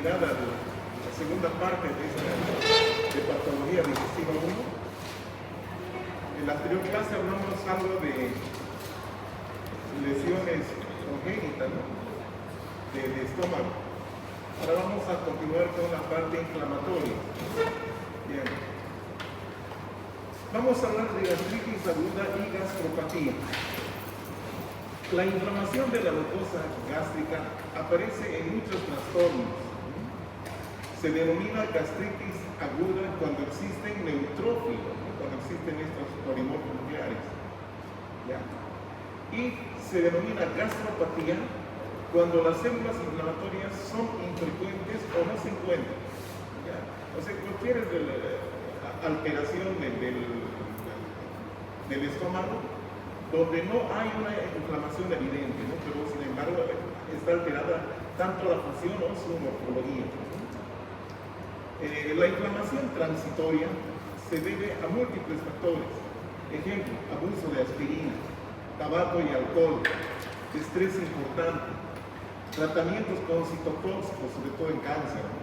continuidad a la segunda parte de esta de patología digestiva 1. En la anterior clase hablamos algo de lesiones congénitas, ¿no? Del estómago. Ahora vamos a continuar con la parte inflamatoria. Bien. Vamos a hablar de gastritis aguda y gastropatía. La inflamación de la mucosa gástrica aparece en muchos trastornos. Se denomina gastritis aguda cuando existen neutrófilos, ¿no? Cuando existen estos polimorfos nucleares. ¿Ya? Y se denomina gastropatía cuando las células inflamatorias son infrecuentes o no se encuentran. ¿Ya? O sea, cualquier alteración del estómago donde no hay una inflamación evidente, ¿no? Pero sin embargo está alterada tanto la función o su morfología. La inflamación transitoria se debe a múltiples factores. Ejemplo, abuso de aspirina, tabaco y alcohol, estrés importante, tratamientos con citotóxicos, sobre todo en cáncer, ¿no?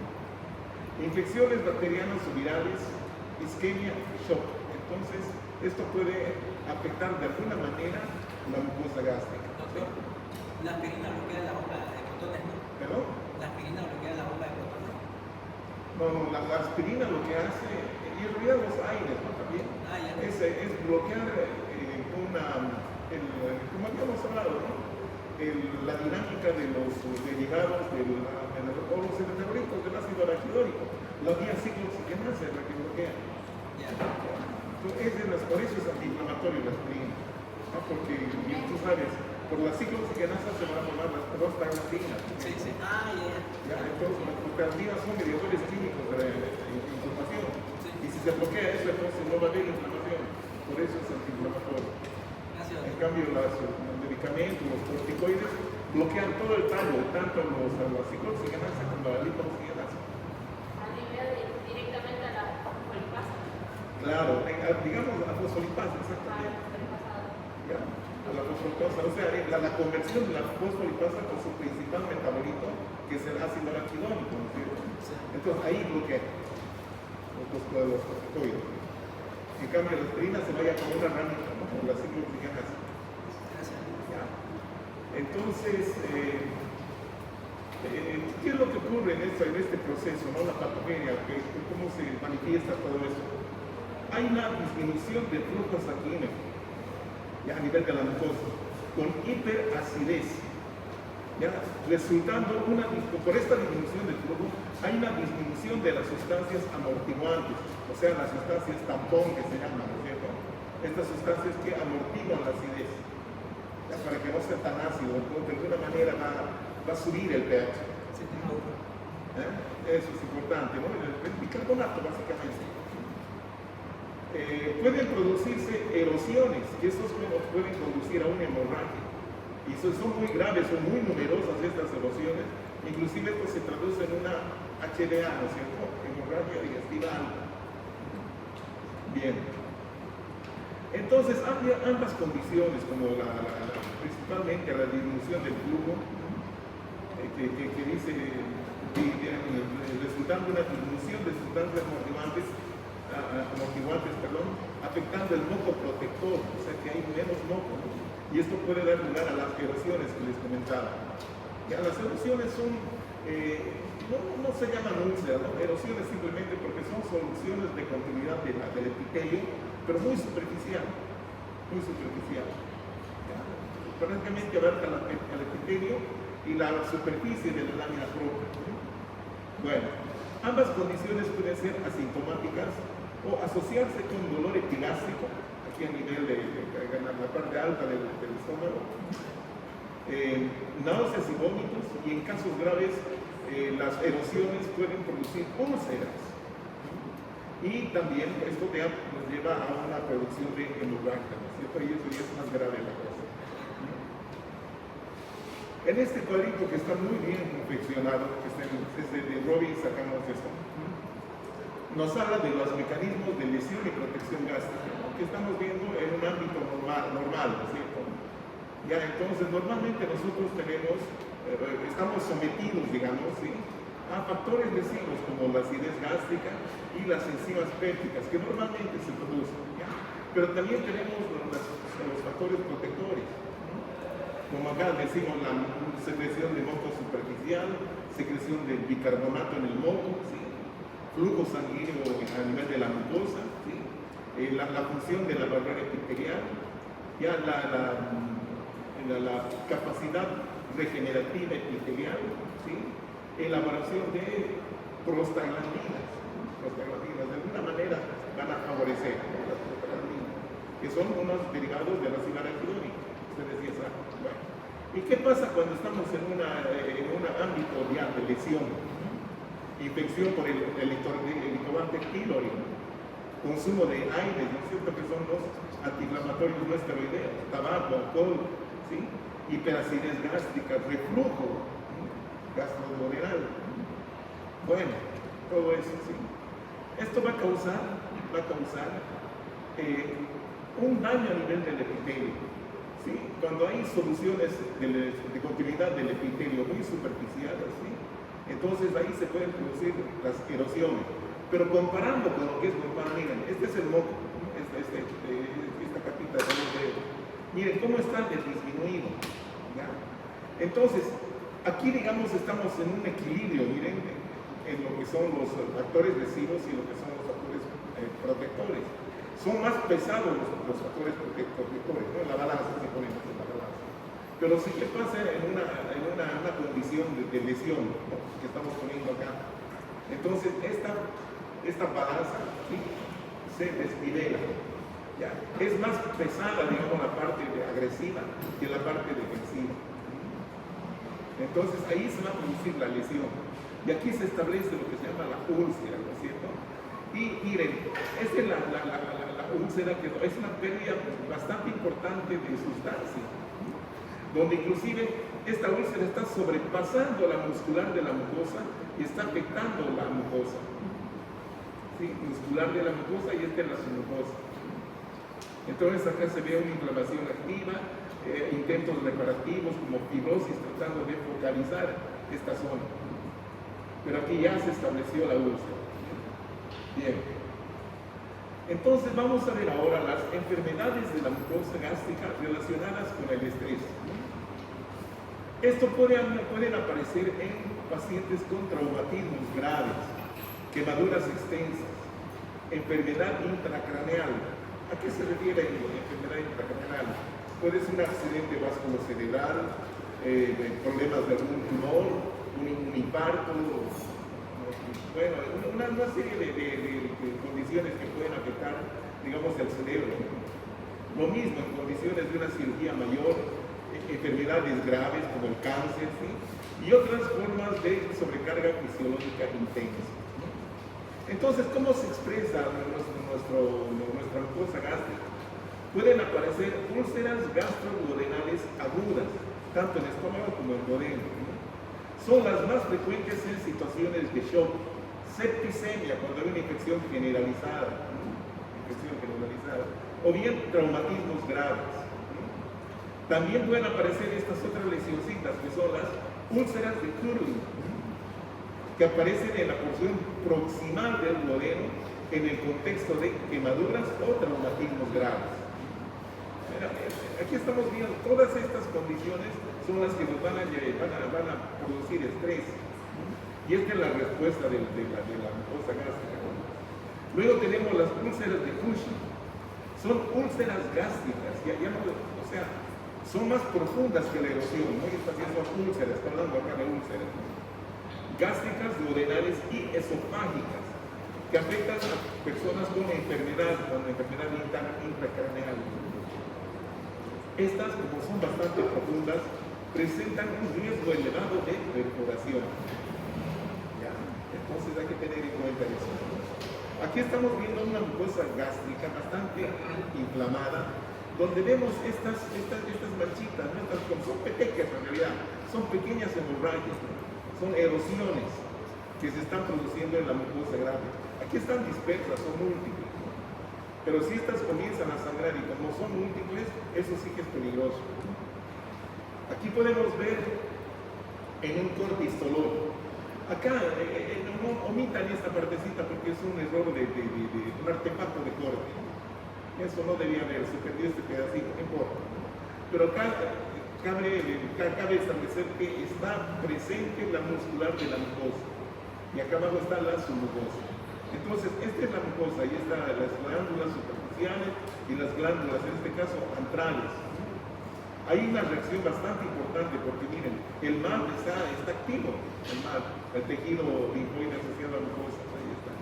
Infecciones bacterianas o virales, isquemia, shock. Entonces, esto puede afectar de alguna manera la mucosa gástrica. Doctor, la aspirina bloquea la bomba de protones, ¿no? ¿Perdón? La aspirina bloquea la bomba de protones. No, la aspirina lo que hace, y en realidad los aires, ¿no? También, es bloquear como habíamos hablado, ¿no? La dinámica de los derivados o los metabolitos del ácido araquidónico. La vía ciclooxigenasa es la que bloquea. Por eso es antiinflamatorio la aspirina, ¿no? Porque tú sabes, por la ciclooxigenasa se van a formar las prostaglandinas. Sí, sí. Entonces las prostaglandinas son mediadores químicos de la inflamación. Sí. Y si se bloquea eso, entonces no va a haber inflamación. Por eso es antiinflamatorio. Gracias. En cambio, los medicamentos, los corticoides, bloquean todo el tallo, tanto la ciclooxigenasa como la lipooxigenasa. Directamente a la fosfolipasa. Claro, digamos la fosfolipasa, exactamente. ¿Ya? A la fosfolipasa, o sea, la conversión de la fosfolipasa con su principal metabolito, que es el ácido araquidónico, ¿no es cierto? Sí. Entonces ahí bloquea los corticoides. En cambio, la aspirina se vaya con una ramita, ¿no? Por la ciclooxigenasa. Gracias. ¿Ya? Entonces, ¿qué es lo que ocurre en este proceso, ¿no? La patogenia, ¿cómo se manifiesta todo esto? Hay una disminución del flujo sanguíneo, ya a nivel de la mucosa, con hiperacidez, ya, resultando por esta disminución del flujo, hay una disminución de las sustancias amortiguantes, o sea, las sustancias tampón que se llaman, ¿no es cierto? Estas sustancias que amortiguan la acidez, ya, para que no sea tan ácido, de alguna manera va a subir el pH. Sí, tengo uno. Eso es importante, ¿no? El bicarbonato, básicamente. Pueden producirse erosiones, y estos pueden conducir a una hemorragia. Y son muy graves, son muy numerosas estas erosiones. Inclusive esto se traduce en una HDA, ¿no es cierto? Hemorragia digestiva alta. Bien. Entonces, ambas condiciones, como principalmente la disminución del flujo, que dice, resultando una disminución de sustancias amortiguantes, afectando el moco protector, o sea que hay menos moco, ¿no? Y esto puede dar lugar a las erosiones que les comentaba. Ya, las erosiones son, no se llaman úlceras, ¿no? Erosiones simplemente porque son soluciones de continuidad del epitelio, pero muy superficial, muy superficial. ¿Ya? Prácticamente abarca el epitelio y la superficie de la lámina propia. Bueno, ambas condiciones pueden ser asintomáticas o asociarse con dolor epigástrico, aquí a nivel de la parte alta del estómago, náuseas y vómitos, y en casos graves las erosiones pueden producir úlceras. Y también esto nos lleva a una producción de hemorragia, ¿no es cierto? Y eso ya es más grave la cosa. En este cuadrito que está muy bien confeccionado, que es de Robin, sacamos esto, nos habla de los mecanismos de lesión y protección gástrica, ¿no? Que estamos viendo en un ámbito normal, ¿no es cierto? Ya, entonces, normalmente nosotros estamos sometidos, digamos, ¿sí? a factores lesivos como la acidez gástrica y las enzimas pépticas que normalmente se producen, ¿ya? Pero también tenemos los factores protectores, ¿no? Como acá decimos la secreción de moco superficial, secreción de bicarbonato en el moco, ¿sí? Flujo sanguíneo a nivel de la mucosa, ¿sí? La función de la barrera epitelial, ya la capacidad regenerativa epitelial, ¿sí? Elaboración de prostaglandinas, de alguna manera van a favorecer, ¿no? Las prostaglandinas, que son unos derivados de la fibra arquidónica. Ustedes ya saben. Bueno, ¿y qué pasa cuando estamos en un ámbito ya de lesión? Infección por el Helicobacter pylori, consumo de aire, ¿no es cierto? Que son los antiinflamatorios no esteroideos, tabaco, alcohol, ¿sí? Hiperacidez gástrica, reflujo, ¿sí? Gastroduodenal. Bueno, todo eso, ¿sí? Esto va a causar un daño a nivel del epitelio, ¿sí? Cuando hay soluciones de continuidad del epitelio muy superficiales, ¿sí? Entonces ahí se pueden producir las erosiones. Pero comparando con lo que es normal, miren, este es el moco, esta capita de los dedos. Miren cómo está disminuido, ¿ya? Entonces, aquí digamos estamos en un equilibrio, miren, en lo que son los factores lesivos y lo que son los factores protectores. Son más pesados los factores protectores, ¿no? En la balanza se ponen en la balanza. Pero sí que pasa en una condición de lesión, ¿no? Que estamos poniendo acá. Entonces, esta balanza, ¿sí? Se desnivela, ¿ya? Es más pesada, digamos, la parte agresiva que la parte defensiva. Entonces, ahí se va a producir la lesión. Y aquí se establece lo que se llama la úlcera, ¿no es cierto? Y miren, esta es la úlcera, que es una pérdida bastante importante de sustancia, donde inclusive esta úlcera está sobrepasando la muscular de la mucosa y está afectando la mucosa. ¿Sí? Muscular de la mucosa y esta es la submucosa. Entonces acá se ve una inflamación activa, intentos reparativos como fibrosis tratando de focalizar esta zona. Pero aquí ya se estableció la úlcera. Bien. Entonces vamos a ver ahora las enfermedades de la mucosa gástrica relacionadas con el estrés. Esto pueden aparecer en pacientes con traumatismos graves, quemaduras extensas, enfermedad intracraneal. ¿A qué se refiere enfermedad intracraneal? Puede ser un accidente vasculocerebral, problemas de algún tumor, un infarto, bueno, una serie de condiciones que pueden afectar, digamos, el cerebro. Lo mismo en condiciones de una cirugía mayor, enfermedades graves como el cáncer, ¿sí? Y otras formas de sobrecarga fisiológica intensa. Entonces, ¿cómo se expresa nuestra mucosa gástrica? Pueden aparecer úlceras gastroduodenales agudas, tanto en estómago como en duodeno, ¿no? Son las más frecuentes en situaciones de shock, septicemia, cuando hay una infección generalizada, o bien traumatismos graves. También pueden aparecer estas otras lesioncitas, que son las úlceras de Kurlin, que aparecen en la porción proximal del duodeno en el contexto de quemaduras o traumatismos graves. Aquí estamos viendo todas estas condiciones son las que nos van a producir estrés. Y esta es la respuesta de la mucosa gástrica. Luego tenemos las úlceras de Cushing. Son úlceras gástricas, son más profundas que la erosión, ¿no? Estas ya son úlceras, estoy hablando acá de úlceras, ¿no? Gástricas, duodenales y esofágicas, que afectan a personas con enfermedad intracraneal. Estas, como son bastante profundas, presentan un riesgo elevado de perforación. ¿Ya? Entonces hay que tener en cuenta eso. Aquí estamos viendo una mucosa gástrica bastante inflamada, donde vemos estas manchitas, ¿no? Son pequeñas en realidad, son pequeñas hemorragias, son erosiones que se están produciendo en la mucosa grave. Aquí están dispersas, son múltiples, ¿no? Pero si estas comienzan a sangrar y como son múltiples, eso sí que es peligroso. Aquí podemos ver en un corte histológico Acá no omitan esta partecita porque es un error de un artefacto de corte. Eso no debía haber, se perdió este pedacito, no importa. Pero acá cabe establecer que está presente la muscular de la mucosa. Y acá abajo está la submucosa. Entonces, esta es la mucosa y están las glándulas superficiales y las glándulas, en este caso, antrales. Hay una reacción bastante importante porque miren, el MAB está activo, el tejido linfoide asociado a la mucosa, ahí está,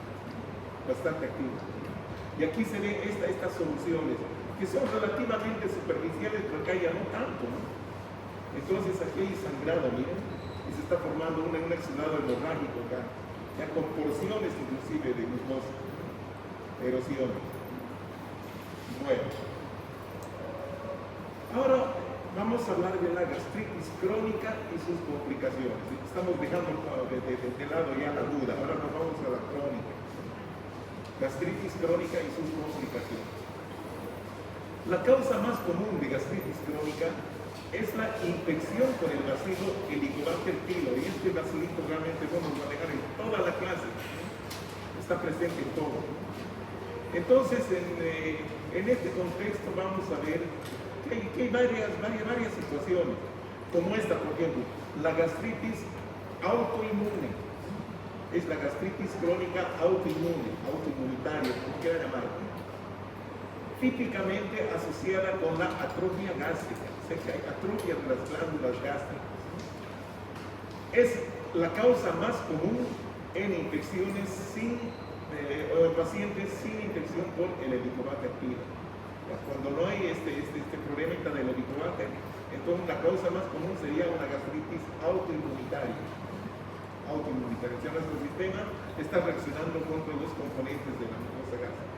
bastante activo. Y aquí se ven estas soluciones, que son relativamente superficiales, pero acá ya no tanto, ¿no? Entonces aquí hay sangrado, miren, y se está formando un exudado hemorrágico acá, ya con porciones inclusive de mucosa, erosiones. Bueno, ahora vamos a hablar de la gastritis crónica y sus complicaciones. Estamos dejando de lado ya la aguda, ahora nos vamos a la crónica. Gastritis crónica y sus complicaciones. La causa más común de gastritis crónica es la infección por el bacilo Helicobacter pylori. Y este bacilito realmente vamos a manejar en toda la clase, está presente en todo. Entonces, en este contexto vamos a ver que hay varias situaciones, como esta, por ejemplo, la gastritis autoinmune. Es la gastritis crónica autoinmunitaria, como quiera llamarlo. Típicamente asociada con la atrofia gástrica, o sea que hay atrofia de las glándulas gástricas. Es la causa más común en infecciones pacientes sin infección por el Helicobacter pylori. Cuando no hay este problema del Helicobacter, entonces la causa más común sería una gastritis autoinmunitaria. O sea, nuestro sistema está reaccionando contra los componentes de la mucosa gástrica.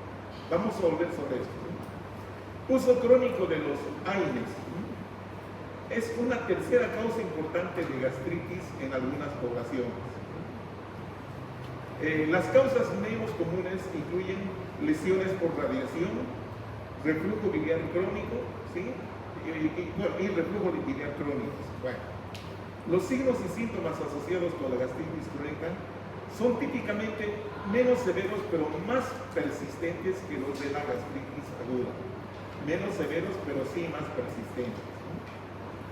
Vamos a volver sobre esto. Uso crónico de los AINES. Es una tercera causa importante de gastritis en algunas poblaciones. Las causas menos comunes incluyen lesiones por radiación, reflujo biliar crónico, ¿sí? y reflujo biliar crónico. Bueno, los signos y síntomas asociados con la gastritis crónica son típicamente menos severos pero más persistentes que los de la gastritis aguda. Menos severos pero sí más persistentes.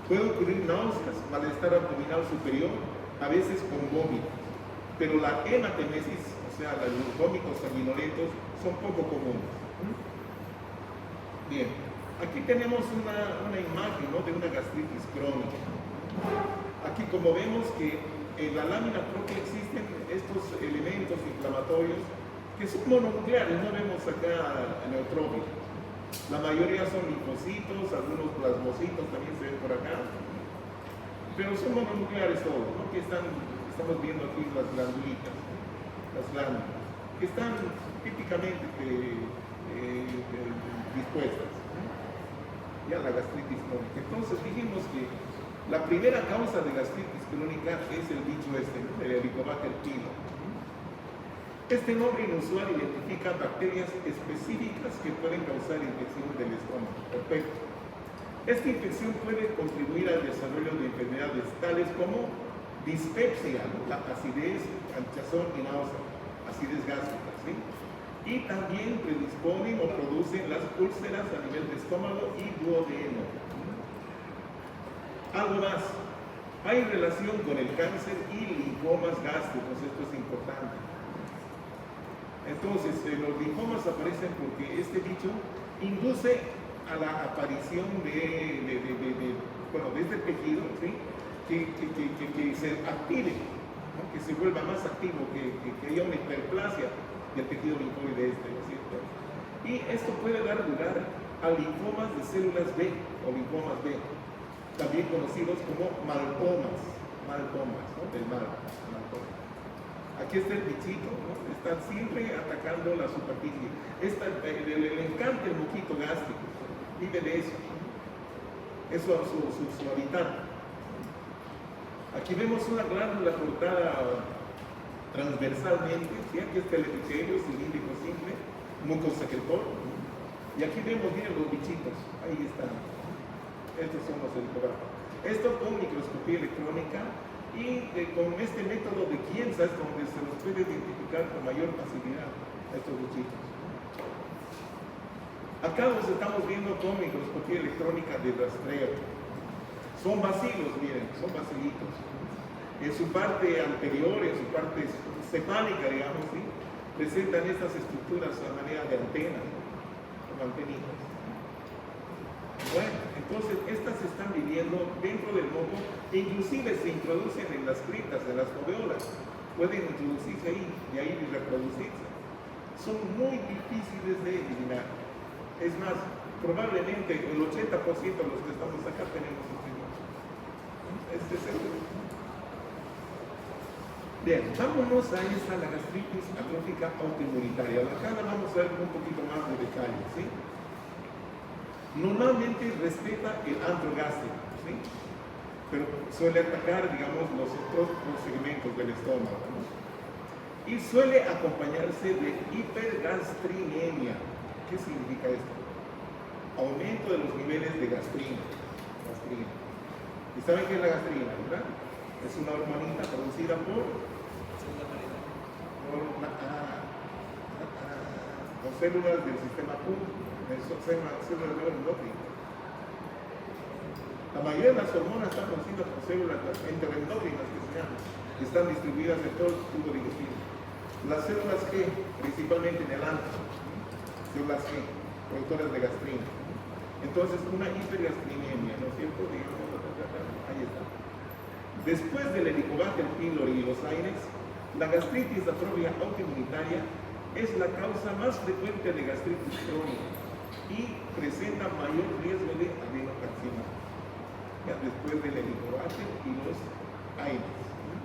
Puede ocurrir náuseas, malestar abdominal superior, a veces con vómitos. Pero la hematemesis, o sea, los vómitos sanguinolentos, son poco comunes. Bien, aquí tenemos una imagen, ¿no?, de una gastritis crónica. Aquí, como vemos que en la lámina propia existen estos elementos inflamatorios que son mononucleares, no vemos acá neutrófilos. La mayoría son linfocitos, algunos plasmocitos también se ven por acá, pero son mononucleares todos, ¿no? Que estamos viendo aquí las glándulitas, las glándulas, que están típicamente dispuestas, ¿no? Ya la gastritis crónica. Entonces dijimos que la primera causa de gastritis crónica es el bicho ¿no?, el Helicobacter pylori. Este nombre inusual identifica bacterias específicas que pueden causar infección del estómago. Perfecto. Esta infección puede contribuir al desarrollo de enfermedades tales como dispepsia, ¿no?, la acidez, hinchazón y náusea, acidez gástrica, ¿sí? Y también predisponen o producen las úlceras a nivel de estómago y duodeno. Algo más, hay relación con el cáncer y linfomas gástricos, esto es importante. Entonces, los linfomas aparecen porque este bicho induce a la aparición de este tejido, ¿sí?, que se active, ¿no?, que se vuelva más activo, que haya una hiperplasia del tejido linfoide ¿no es cierto? Y esto puede dar lugar a linfomas de células B o linfomas B, también conocidos como malpomas, ¿no?, del mal. Aquí está el bichito, ¿no?, está siempre atacando la superficie. Le encanta el moquito gástrico, vive de eso, eso es su hábitat. Aquí vemos una glándula cortada transversalmente, ¿sí? Aquí está el epitelio cilíndrico simple, mucosecretor, y aquí vemos bien los bichitos, ahí están. Estos son los helicobacter. Esto con microscopía electrónica Y con este método de Kienza es donde se los puede identificar con mayor facilidad a estos bichitos. Acá los estamos viendo con microscopía electrónica de rastreo. Son bacilos, miren, son bacilitos. En su parte anterior, en su parte cefálica, digamos, ¿sí?, presentan estas estructuras a manera de antenas, como antenitas. Bueno, entonces estas están viviendo dentro del moco e inclusive se introducen en las criptas, en las foveolas. Pueden introducirse ahí y ahí reproducirse. Son muy difíciles de eliminar. Es más, probablemente el 80% de los que estamos acá tenemos este seguro. Bien, vámonos a esta, la gastritis atrófica autoinmunitaria. Acá la vamos a ver con un poquito más de detalle, ¿sí? Normalmente respeta el antro gástrico, ¿sí?, pero suele atacar, digamos, los otros segmentos del estómago, ¿no? Y suele acompañarse de hipergastrinemia. ¿Qué significa esto? Aumento de los niveles de gastrina. ¿Y saben qué es la gastrina, verdad? Es una hormonita producida por células del sistema Q, células neuroendocrinas. La mayoría de las hormonas están producidas por células enteroendocrinas que se llaman, que están distribuidas en todo el tubo digestivo. Las células G, principalmente en el antro, células G, productoras de gastrina. Entonces, una hipergastrinemia, ¿no es cierto? Digamos, ahí está. Después del Helicobacter pylori y los AINES, la gastritis atrófica autoinmunitaria es la causa más frecuente de gastritis crónica y presenta mayor riesgo de adenocarcinoma, después del Helicobacter y los AINES.